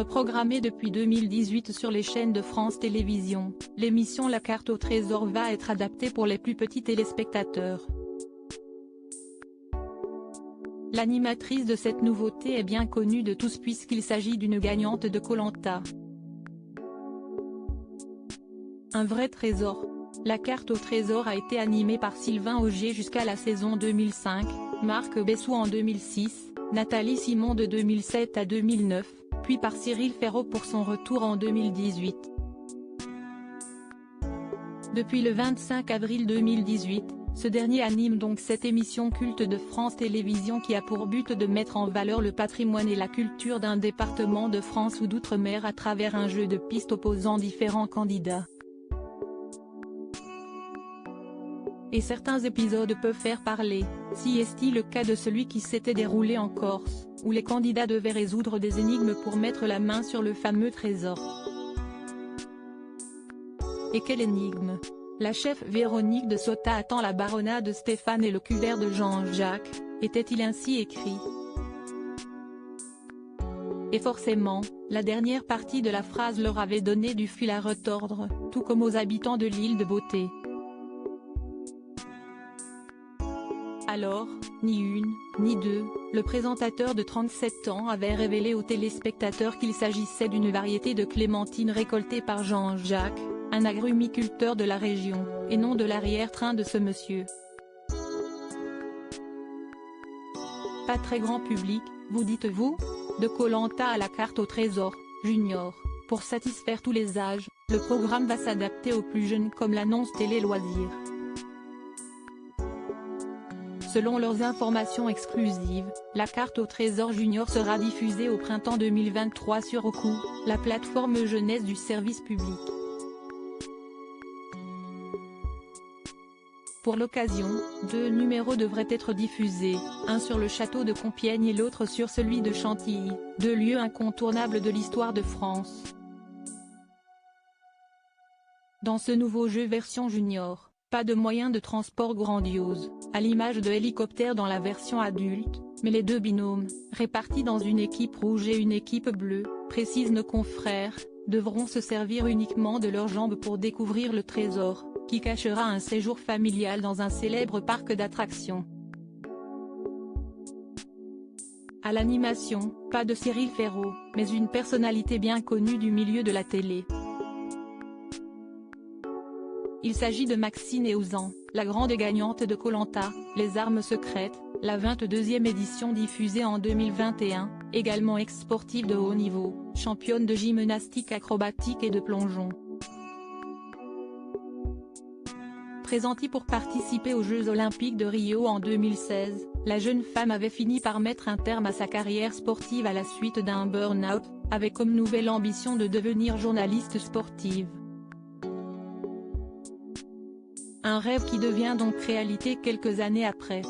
Reprogrammée depuis 2018 sur les chaînes de France Télévisions, l'émission La Carte au Trésor va être adaptée pour les plus petits téléspectateurs. L'animatrice de cette nouveauté est bien connue de tous puisqu'il s'agit d'une gagnante de Koh-Lanta. Un vrai trésor. La Carte au Trésor a été animée par Sylvain Augier jusqu'à la saison 2005, Marc Bessou en 2006, Nathalie Simon de 2007 à 2009, puis par Cyril Ferraud pour son retour en 2018. Depuis le 25 avril 2018, ce dernier anime donc cette émission culte de France Télévisions qui a pour but de mettre en valeur le patrimoine et la culture d'un département de France ou d'outre-mer à travers un jeu de pistes opposant différents candidats. Et certains épisodes peuvent faire parler, si est-il le cas de celui qui s'était déroulé en Corse, où les candidats devaient résoudre des énigmes pour mettre la main sur le fameux trésor. Et quelle énigme! La chef Véronique de Sauta attend la baronna de Stéphane et le cuvert de Jean-Jacques, était-il ainsi écrit? Et forcément, la dernière partie de la phrase leur avait donné du fil à retordre, tout comme aux habitants de l'île de Beauté. Alors, ni une, ni deux, le présentateur de 37 ans avait révélé aux téléspectateurs qu'il s'agissait d'une variété de clémentine récoltée par Jean-Jacques, un agrumiculteur de la région, et non de l'arrière-train de ce monsieur. Pas très grand public, vous dites-vous? De Koh-Lanta à la Carte au Trésor, Junior, pour satisfaire tous les âges, le programme va s'adapter aux plus jeunes comme l'annonce Télé Loisirs. Selon leurs informations exclusives, la Carte au Trésor Junior sera diffusée au printemps 2023 sur Roku, la plateforme jeunesse du service public. Pour l'occasion, 2 numéros devraient être diffusés, un sur le château de Compiègne et l'autre sur celui de Chantilly, 2 lieux incontournables de l'histoire de France. Dans ce nouveau jeu version junior, pas de moyens de transport grandiose, à l'image de hélicoptères dans la version adulte, mais les 2 binômes, répartis dans une équipe rouge et une équipe bleue, précisent nos confrères, devront se servir uniquement de leurs jambes pour découvrir le trésor, qui cachera un séjour familial dans un célèbre parc d'attractions. À l'animation, pas de Cyril Ferraud, mais une personnalité bien connue du milieu de la télé. Il s'agit de Maxine Eouzan, la grande gagnante de Koh-Lanta, Les Armes Secrètes, la 22e édition diffusée en 2021, également ex-sportive de haut niveau, championne de gymnastique acrobatique et de plongeon. Pressentie pour participer aux Jeux Olympiques de Rio en 2016, la jeune femme avait fini par mettre un terme à sa carrière sportive à la suite d'un burn-out, avec comme nouvelle ambition de devenir journaliste sportive. Un rêve qui devient donc réalité quelques années après.